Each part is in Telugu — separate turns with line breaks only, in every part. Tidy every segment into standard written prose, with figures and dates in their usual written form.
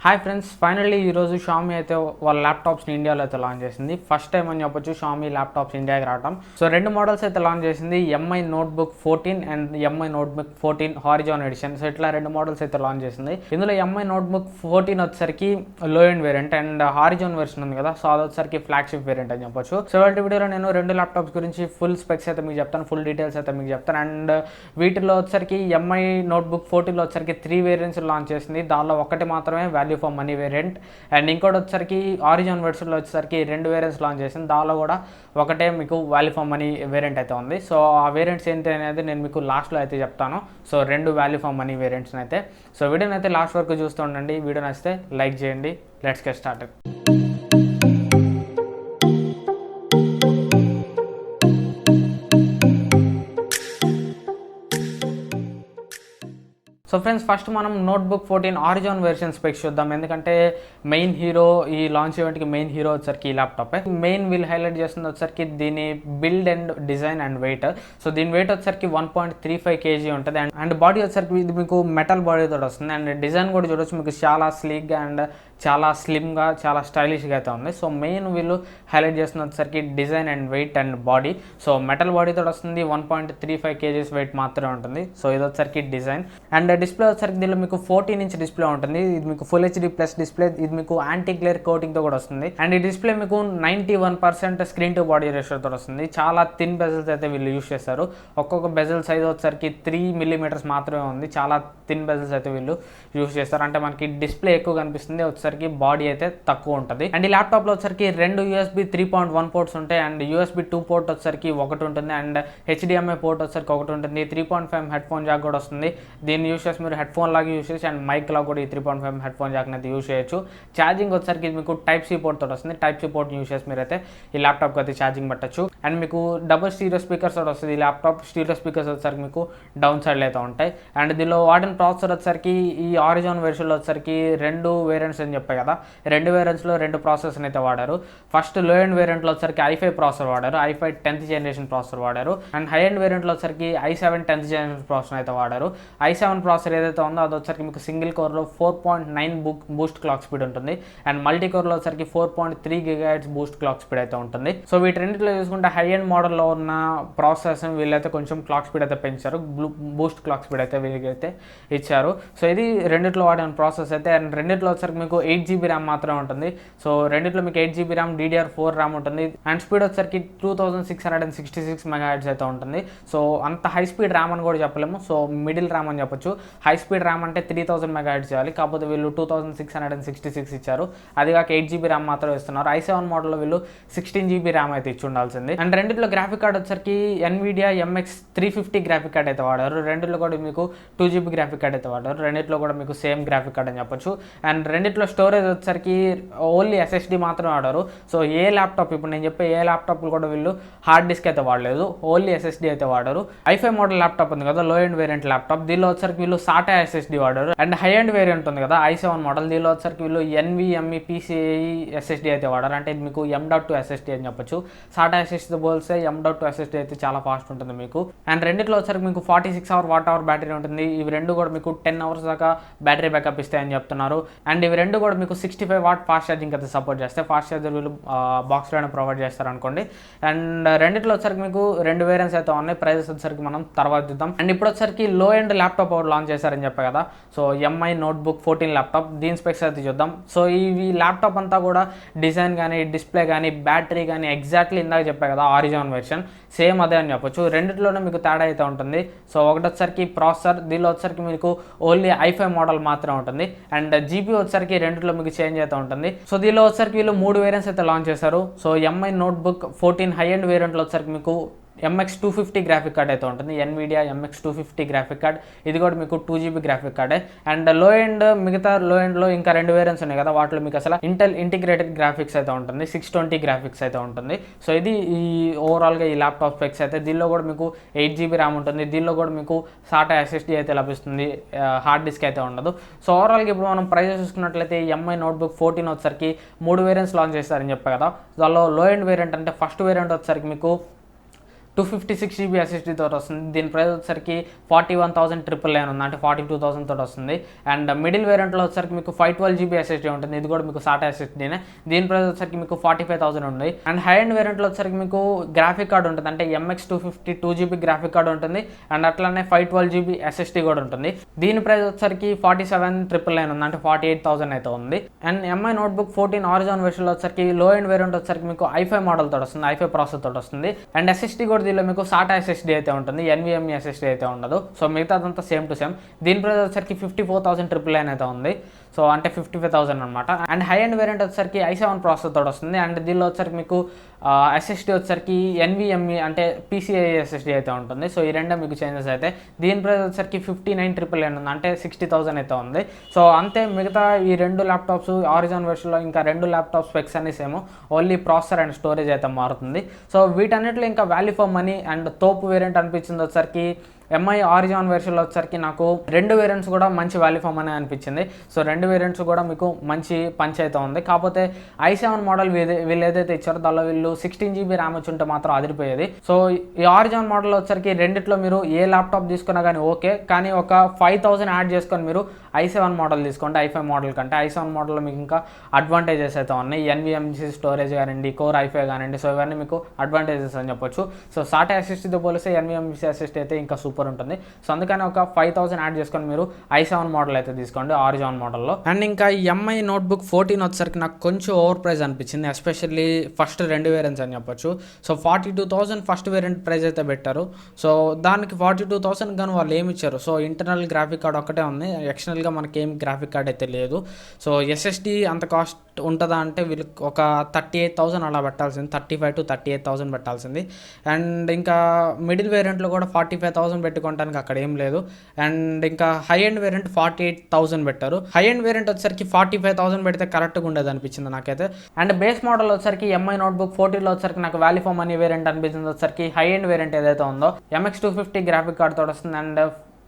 హాయ్ ఫ్రెండ్స్, ఫైనల్లీ ఈరోజు షామీ అయితే వాళ్ళ ల్యాప్టాప్స్ని ఇండియాలో అయితే లాంచ్ చేసింది. ఫస్ట్ టైం అని చెప్పొచ్చు షామీ ల్యాప్టాప్స్ ఇండియాకి రావడం. సో రెండు మోడల్స్ అయితే లాంచ్ చేసింది, MI notebook 14 and MI notebook 14 horizon edition. So ఇట్లా రెండు మోడల్స్ అయితే లాంచ్ చేసింది. ఇందులో ఎంఐ నోట్బుక్ 14 వచ్చేసరికి లో end variant and Horizon version ఉంది కదా, సో అది వచ్చేసరికి ఫ్లాగ్షిప్ వేరియంట్ అని చెప్పొచ్చు. సో ఇవాళ వీడియోలో నేను రెండు ల్యాప్టాప్స్ గురించి ఫుల్ స్పెక్స్ అయితే మీకు చెప్తాను, ఫుల్ డీటెయిల్స్ అయితే మీకు చెప్తాను. అండ్ వీటిలో వచ్చేసరికి ఎంఐ నోట్బుక్ 14లో వచ్చేసరికి 3 వేరియంట్స్ లాంచ్ చేసింది. దానిలో ఒకటి మాత్రమే value for money variant and ఇంకోటి వచ్చేసరికి ఆరిజిన్ వెర్షన్లో వచ్చేసరికి 2 వేరియంట్స్ లాంచ్ చేసింది. దానిలో కూడా ఒకటే మీకు వాల్యూ ఫర్ మనీ వేరియంట్ అయితే ఉంది. సో ఆ వేరియంట్స్ ఏంటి అనేది నేను మీకు లాస్ట్లో అయితే చెప్తాను. సో రెండు వాల్యూ ఫర్ మనీ వేరియంట్స్ అయితే. సో వీడియోని అయితే లాస్ట్ వరకు చూస్తూ ఉండండి. వీడియో నచ్చితే లైక్ చేయండి. Let's get started. So friends, first మనం నోట్బుక్ 14 ఆరిజిన్ వెర్షన్ స్పెక్స్ చూద్దాం. ఎందుకంటే మెయిన్ హీరో ఈ లాంచ్ ఈవెంట్కి మెయిన్ హీరో వచ్చరికి ఈ ల్యాప్టాప్ మెయిన్ వీల్ హైలైట్ చేస్తుంది వచ్చరికి దీని build and design and weight. So దీని వెయిట్ వచ్చరికి 1.35 kg ఉంటుంది అండ్ బాడీ వచ్చరికి ఇది మీకు మెటల్ బాడీ తోటి వస్తుంది. అండ్ డిజైన్ కూడా చూడొచ్చు, మీకు చాలా స్లీక్గా అండ్ చాలా స్లిమ్గా చాలా స్టైలిష్గా అయితే ఉంది. సో మెయిన్ వీళ్ళు హైలైట్ చేస్తున్న వచ్చరికి design and weight and body. So metal బాడీతో వస్తుంది, 1.35 kg వెయిట్ మాత్రమే ఉంటుంది. సో ఇది వచ్చరికి డిజైన్ అండ్ డిస్ప్లే వచ్చరికి దీనిలో మీకు 14 ఇంచ్ డిస్ప్లే ఉంటుంది. ఇది మీకు ఫుల్ హెచ్డి ప్లస్ డిస్ప్లే. ఇది మీకు యాంటీ గ్లేర్ కోటింగ్తో కూడా వస్తుంది. అండ్ ఈ డిస్ప్లే మీకు 91% స్క్రీన్ టు బాడీ రేషియోతో వస్తుంది. చాలా థిన్ బెజల్స్ అయితే వీళ్ళు యూస్ చేస్తారు. ఒక్కొక్క బెజల్ సైజ్ వచ్చరికి 3 mm మాత్రమే ఉంది. చాలా థిన్ బెజల్స్ అయితే వీళ్ళు యూస్ చేస్తారు. అంటే మనకి డిస్ప్లే ఎక్కువ కనిపిస్తుంది, వచ్చరికి బాడీ అయితే తక్కువ ఉంటుంది. అండ్ ఈ ల్యాప్టాప్లో వచ్చరికి రెండు USB 3.1 పోర్ట్స్ ఉంటాయి అండ్ USB 2 పోర్ట్ వచ్చరికి ఒకటి ఉంటుంది అండ్ HDMI పోర్ట్ వచ్చరికి ఒకటి ఉంటుంది. 3.5 హెడ్ ఫోన్ జాక్ కూడా వస్తుంది. దీన్ని యూస్ చేసి మీరు హెడ్ ఫోన్ లాగా యూస్ చేసి అండ్ మైక్ లాగా కూడా ఈ 3.5 హెడ్ ఫోన్ జాక్ని అయితే యూస్ చేయొచ్చు. ఛార్జింగ్ వచ్చరికి మీకు టైప్ సి పోర్ట్ తోటి వస్తుంది. టైప్ సి పోర్ట్ యూస్ చేసి మీరు అయితే ఈ ల్యాప్టాప్కి అయితే ఛార్జింగ్ పెట్టచ్చు. అండ్ మీకు డబుల్ స్టీరియో స్పీకర్స్ తోటి వస్తుంది. ఈ ల్యాప్టాప్ స్టీరియో స్పీకర్స్ వచ్చరికి మీకు డౌన్ సైడ్లో అయితే ఉంటాయి. అండ్ దీనిలో వాడిన ప్రాసెసర్ వచ్చరికి ఈ ఆరిజిన్ వెర్షన్లో వచ్చరికి రెండు వేరియంట్స్ అని చెప్పాయి కదా, రెండు వేరియంట్స్లో రెండు ప్రాసెసర్స్ అయితే వాడారు. ఫస్ట్ లో ఎండ్ వేరియంట్లో వచ్చరికి i5 ప్రాసెసర్ వాడారు, i5 10th జనరేషన్ ప్రాసెసర్ వాడారు. అండ్ హై ఎండ్ వేరియంట్లో వచ్చరికి i7 10th జనరేషన్ ప్రాసెసర్ అయితే వాడారు. i7 ప్రాసెసర్ ఏదైతే ఉందో అది వచ్చరికి మీకు సింగిల్ కోర్లో 4.9 బూస్ట్ క్లాక్ స్పీడ్ ఉంటుంది అండ్ మల్టీ కోర్లో వచ్చరికి 4.3 GHz బూస్ట్ క్లాక్ స్పీడ్ అయితే ఉంటుంది. సో వీటి రెండింటిలో చూసుకుంటే హై ఎండ్ మోడల్లో ఉన్న ప్రాసెసర్స్ వీళ్ళైతే కొంచెం క్లాక్ స్పీడ్ అయితే పెంచారు, బూస్ట్ క్లాక్ స్పీడ్ అయితే వీళ్ళకైతే ఇచ్చారు. సో ఇది రెండిట్లో వాడిన ప్రాసెస్ అయితే. అండ్ రెండిట్లో వచ్చరికి మీకు 8 GB ర్యామ్ మాత్రమే ఉంటుంది. సో రెండిట్లో మీకు 8 GB ర్యామ్ DDR4 ర్యామ్ ఉంటుంది అండ్ స్పీడ్ వచ్చరికి 2666 MHz అయితే ఉంటుంది. సో అంత హై స్పీడ్ ర్యామ్ అని కూడా చెప్పలేము, సో మిడిల్ ర్యామ్ అని చెప్పొచ్చు. హై స్పీడ్ ర్యామ్ అంటే 3000 MHz చేయాలి, కాకపోతే వీళ్ళు 2666 ఇచ్చారు. అది కాక 8 GB ర్యామ్ మాత్రం ఇస్తున్నారు. i7 మోడల్లో వీళ్ళు 16 GB ర్యామ్ అయితే ఇచ్చి ఉండాల్సింది. అండ్ రెండిట్లో గ్రాఫిక్ కార్డ్ వచ్చరికి NVIDIA MX 350 గ్రాఫిక్ కార్డ్ అయితే వాడారు. రెండిట్లో కూడా మీకు 2 GB గ్రాఫిక్ కార్డ్ అయితే వాడారు. రెండిట్లో కూడా మీకు సేమ్ గ్రాఫిక్ కార్డ్ అని చెప్పొచ్చు. అండ్ రెండిట్లో స్టోరేజ్ వచ్చరికి ఓన్లీ SSD మాత్రమే వాడారు. సో ఏ ల్యాప్టాప్ ఇప్పుడు నేను చెప్పే ఏ ల్యాప్టాప్లు కూడా వీళ్ళు హార్డ్ డిస్క్ అయితే వాడలేదు, ఓన్లీ SSD అయితే వాడారు. i5 మోడల్ ల్యాప్టాప్ ఉంది కదా, లో ఎండ్ వేరియంట్ ల్యాప్టాప్, దీనిలో వచ్చరికి వీళ్ళు SATA SSD వాడారు. అండ్ హై ఎండ్ వేరియంట్ ఉంది కదా i7 మోడల్, దీనిలో వచ్చరికి వీళ్ళు NVMe PCIe SSD అయితే వాడారు. అంటే ఇది మీకు M.2 SSD అని చెప్పొచ్చు. SATA SSD పోలిస్తే M.2 SSD అయితే చాలా ఫాస్ట్ ఉంటుంది మీకు. అండ్ రెండిట్లో వచ్చరికి మీకు 46 వాట్ అవర్ బ్యాటరీ ఉంటుంది. ఇవి రెండు కూడా మీకు 10 hours దాకా బ్యాటరీ బ్యాకప్ ఇస్తాయని చెప్తున్నారు. అండ్ ఇవి రెండు కూడా మీకు 65 వాట్ ఫాస్ట్ ఛార్జింగ్ అయితే సపోర్ట్ చేస్తాయి. ఫాస్ట్ ఛార్జర్ వీళ్ళు బాక్స్లోనే ప్రొవైడ్ చేస్తారు అనుకోండి. అండ్ రెండిట్లో వచ్చరికి మీకు రెండు వేరియంట్స్ అయితే ఉన్నాయి. ప్రైజెస్ వచ్చరికి మనం తర్వాత చూద్దాం. అండ్ ఇప్పుడు వచ్చరికి లో ఎండ్ ల్యాప్టాప్ ఒకటి లాంచ్ చేశారని చెప్పా కదా, సో ఎంఐ నోట్బుక్ 14 ల్యాప్టాప్, దీని స్పెక్స్ అయితే చూద్దాం. సో ఈ ల్యాప్టాప్ అంతా కూడా డిజైన్ కానీ డిస్ప్లే కానీ బ్యాటరీ కానీ ఎగ్జాక్ట్లీ ఇందాక చెప్పా కదా ఆరిజిన్ వెర్షన్ సేమ్ అదే అని చెప్పొచ్చు. రెండిట్లోనే మీకు తేడా అయితే ఉంటుంది. సో ఒకటి వచ్చరికి ప్రాసెసర్, దీనిలో వచ్చరికి మీకు ఓన్లీ i5 మోడల్ మాత్రమే ఉంటుంది. అండ్ జీపీ వచ్చరికి రెండిట్లో మీకు చేంజ్ అయితే ఉంటుంది. సో దీనిలో వచ్చరికి వీళ్ళు 3 వేరియంట్స్ అయితే లాంచ్ చేశారు. So MI notebook 14 high end వేరియంట్లో వచ్చరికి మీకు MX 250 గ్రాఫిక్ కార్డ్ అయితే ఉంటుంది. NVIDIA MX 250 గ్రాఫిక్ కార్డ్, ఇది కూడా మీకు 2 GB గ్రాఫిక్ కార్డే. అండ్ మిగతా లో ఎండ్లో ఇంకా రెండు వేరియంట్స్ ఉన్నాయి కదా, వాటిలో మీకు అసలు ఇంటెల్ ఇంటిగ్రేటెడ్ గ్రాఫిక్స్ అయితే ఉంటుంది, 620 గ్రాఫిక్స్ అయితే ఉంటుంది. సో ఇది ఈ ఓవరాల్గా ఈ ల్యాప్టాప్ స్పెక్స్ అయితే. దీనిలో కూడా మీకు 8 GB ర్యామ్ ఉంటుంది. దీనిలో కూడా మీకు SATA SSD అయితే లభిస్తుంది, హార్డ్ డిస్క్ అయితే ఉండదు. సో ఓవరాల్గా ఇప్పుడు మనం ప్రైజెస్ చూసుకున్నట్లయితే ఎంఐ నోట్బుక్ 14 వచ్చరికి 3 వేరియంట్స్ లాంచ్ చేస్తారని చెప్పా కదా. దానిలో లో ఎండ్ వేరియంట్ అంటే ఫస్ట్ వేరియంట్ వచ్చరికి మీకు 256 GB SSD తోటి వస్తుంది. దీని ప్రైస్ వచ్చేసరికి 41,999 ఉంది, అంటే 42,000 తోటి వస్తుంది. అండ్ మిడిల్ వేరియంట్లో వచ్చేసరికి మీకు 512 GB SSD ఉంటుంది, ఇది కూడా మీకు SATA SSDనే. దీని ప్రైస్ వచ్చేసరికి మీకు 45,000 ఉంది. అండ్ హై అండ్ వేరియంట్లో వచ్చేసరికి మీకు గ్రాఫిక్ కార్డ్ ఉంటుంది, అంటే MX250 2GB గ్రాఫిక్ కార్డ్ ఉంటుంది. అండ్ అట్లానే 512 GB SSD కూడా ఉంటుంది. దీని ప్రైస్ వచ్చేసరికి 47,999 ఉంది, అంటే 48,000 అయితే ఉంది. అండ్ MI నోట్బుక్ 14 ఆరిజిన్ వెర్షన్లో వచ్చేసరికి లో ఎండ్ వేరియంట్ వచ్చేసరికి మీకు i5 మోడల్ తోటి వస్తుంది, i5 ప్రాసెసర్ తోటి వస్తుంది. అండ్ SSD కూడా దీనిలో మీకు SATA SSD అయితే ఉంటుంది, NVMe SSD అయితే ఉండదు. సో మిగతాదంతా సేమ్ టు సేమ్. దీని ప్రైస్ వచ్చేసరికి 54,999 అయితే ఉంది, సో అంటే 55,000 అనమాట. అండ్ హై అండ్ వేరియంట్ వచ్చేసరికి i7 ప్రాసెసర్ తోటి వస్తుంది. అండ్ దీనిలో వచ్చేసరికి మీకు SSD వచ్చేసరికి NVMe అంటే PCIe SSD అయితే ఉంటుంది. సో ఈ రెండే మీకు చేంజెస్ అయితే. దీని ప్రైస్ వచ్చేసరికి 59,999 ఉంది, అంటే 60,000 అయితే ఉంది. సో అంతే, మిగతా ఈ రెండు ల్యాప్టాప్స్ ఆరిజిన్ వెర్షన్లో ఇంకా రెండు ల్యాప్టాప్ స్పెక్స్ అన్ని same, only processor and storage అయితే మారుతుంది. సో వీటన్నిటిలో ఇంకా వాల్యూ ఫర్ మనీ అండ్ తోపు వేరియంట్ అనిపించింది వచ్చేసరికి MI ఆరిజిన్ వెర్షన్లో వచ్చేసరికి నాకు రెండు వేరియంట్స్ కూడా మంచి వాల్యూ ఫర్ మనీ అనిపించింది. సో రెండు వేరియంట్స్ కూడా మీకు మంచి పంచ్ అయితే ఉంది. కాకపోతే i7 మోడల్ వీళ్ళు ఏదైతే ఇచ్చారో దానిలో వీళ్ళు 16 GB ర్యామ్ వచ్చి ఉంటే మాత్రం అదిరిపోయేది. సో ఈ ఆరిజిన్ మోడల్ వచ్చేసరికి రెండిట్లో మీరు ఏ ల్యాప్టాప్ తీసుకున్నా కానీ ఓకే, కానీ ఒక 5,000 యాడ్ చేసుకొని మీరు i7 మోడల్ తీసుకోండి i5 మోడల్ కంటే. i7 మోడల్లో మీకు ఇంకా అడ్వాంటేజెస్ అయితే ఉన్నాయి, NVMe స్టోరేజ్ కానివ్వండి, కోర్ i5 కానివ్వండి. సో ఇవన్నీ మీకు అడ్వాంటేజెస్ అని చెప్పొచ్చు. సో SATA SSDతో పోలిస్తే NVMe SSD అయితే ఇంకా సూపర్ ఉంటుంది. సో అందుకని ఒక 5,000 యాడ్ చేసుకొని మీరు i7 మోడల్ అయితే తీసుకోండి ఆరిజిన్ మోడల్లో. అండ్ ఇంకా MI నోట్బుక్ 14 వచ్చేసరికి నాకు కొంచెం ఓవర్ ప్రైస్ అనిపించింది, ఎస్పెషల్లీ ఫస్ట్ రెండు వేరియంట్స్ అని చెప్పొచ్చు. సో 42,000 ఫస్ట్ వేరియంట్ ప్రైస్ అయితే పెట్టారు. సో దానికి 42,000 కానీ వాళ్ళు ఏమి ఇచ్చారు, సో ఇంటర్నల్ గ్రాఫిక్ కార్డ్ ఒకటే ఉంది, ఎక్స్టర్నల్గా మనకి ఏం గ్రాఫిక్ కార్డ్ అయితే లేదు. సో SSD అంత కాస్ట్ ఉంటుందా అంటే వీళ్ళకి ఒక 38,000 అలా పెట్టాల్సింది, 35,000 to 38,000 పెట్టాల్సింది. అండ్ ఇంకా మిడిల్ వేరియంట్లో కూడా 45,000 పెట్టుకోవడానికి అక్కడ ఏం లేదు. అండ్ ఇంకా హై అండ్ వేరియంట్ 48,000 పెట్టారు. హై అండ్ వేరియంట్ వచ్చేసరికి 45,000 పెడితే కరెక్ట్గా ఉండేది అనిపించింది నాకైతే. అండ్ బేస్ మోడల్ వచ్చేసరికి MI నోట్బుక్ 14లో వచ్చేసరికి నాకు వాల్యూ ఫర్ మనీ వేరియంట్ అనిపించింది వచ్చేసరికి హై అండ్ వేరియంట్ ఏదైతే ఉందో MX250 గ్రాఫిక్ కార్డ్ తోటి వస్తుంది అండ్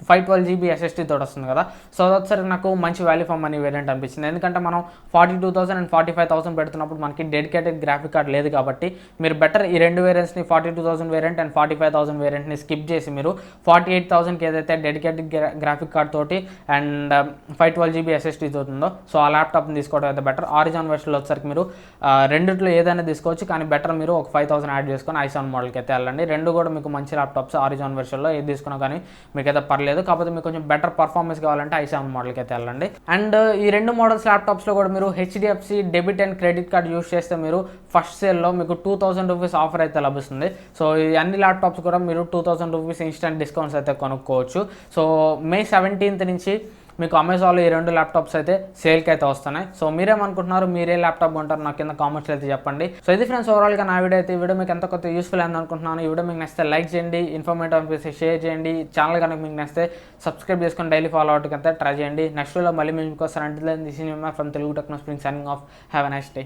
512 GB SSD తోటి వస్తుంది కదా. సో అదొకసారి నాకు మంచి వాల్యూ ఫర్ మనీ వేరియంట్ అనిపించింది, ఎందుకంటే మనం 42,000 అండ్ 45,000 పెడుతున్నప్పుడు మనకి డెడికేటెడ్ గ్రాఫిక్ కార్డ్ లేదు కాబట్టి మీరు బెటర్ ఈ రెండు వేరియంట్స్ని 42,000 వేరియంట్ అండ్ 45,000 వేరియంట్ని స్కిప్ చేసి మీరు 48,000కి ఏదైతే డెడికేటెడ్ గ్రాఫిక్ కార్డ్ తోటి అండ్ 512 GB SSD తోటి ఉందో సో ఆ ల్యాప్టాప్ని తీసుకోవడం అయితే బెటర్. ఆరిజిన్ వెర్షన్లో వచ్చేసరికి మీరు రెండిట్లో ఏదైనా తీసుకోవచ్చు, కానీ బెటర్ మీరు ఒక 5,000 యాడ్ చేసుకొని i7 మోడల్కి అయితే వెళ్ళండి. రెండు కూడా మీకు మంచి ల్యాప్టాప్స్, ఆరిజిన్ వెర్షన్లో ఏది తీసుకున్నా కానీ మీకైతే పర్లేదు. కాకపోతే మీకు కొంచెం బెటర్ పర్ఫార్మెన్స్ కావాలంటే i7 మోడల్కి అయితే వెళ్ళండి. అండ్ ఈ రెండు మోడల్స్ ల్యాప్టాప్స్లో కూడా మీరు HDFC debit and credit card use చేస్తే మీరు ఫస్ట్ సేల్లో మీకు 2,000 రూపీస్ ఆఫర్ అయితే లభిస్తుంది. సో ఈ అన్ని ల్యాప్టాప్స్ కూడా మీరు 2,000 రూపీస్ ఇన్స్టెంట్ డిస్కౌంట్స్ అయితే కొనుక్కోవచ్చు. సో May 17th నుంచి మీకు అమెజాన్లో ఈ రెండు ల్యాప్టాప్స్ అయితే సేల్కి అయితే వస్తున్నాయి. సో మీరేమనుకుంటున్నారు, మీరే ల్యాప్టాప్ కొంటారు నాకు కింద కామెంట్స్లో అయితే చెప్పండి. సో ఇది ఫ్రెండ్స్ ఓవరాల్గా నా వీడియో అయితే. ఈ వీడియో మీకు ఎంత కొత్త యూస్ఫుల్ అయింది అనుకుంటున్నాను. ఈ వీడియో మీకు నచ్చితే లైక్ చేయండి, ఇన్ఫర్మేటివ్ అనిపిస్తే షేర్ చేయండి, ఛానల్ కనుక మీకు నచ్చితే సబ్స్క్రైబ్ చేసుకొని డైలీ ఫాలో అవడానికి అయితే ట్రై చేయండి. నెక్స్ట్ వీడియోలో మళ్ళీ మీకు వస్తాను. అంటే this is from Telugu techno spring signing off. Have a nice day.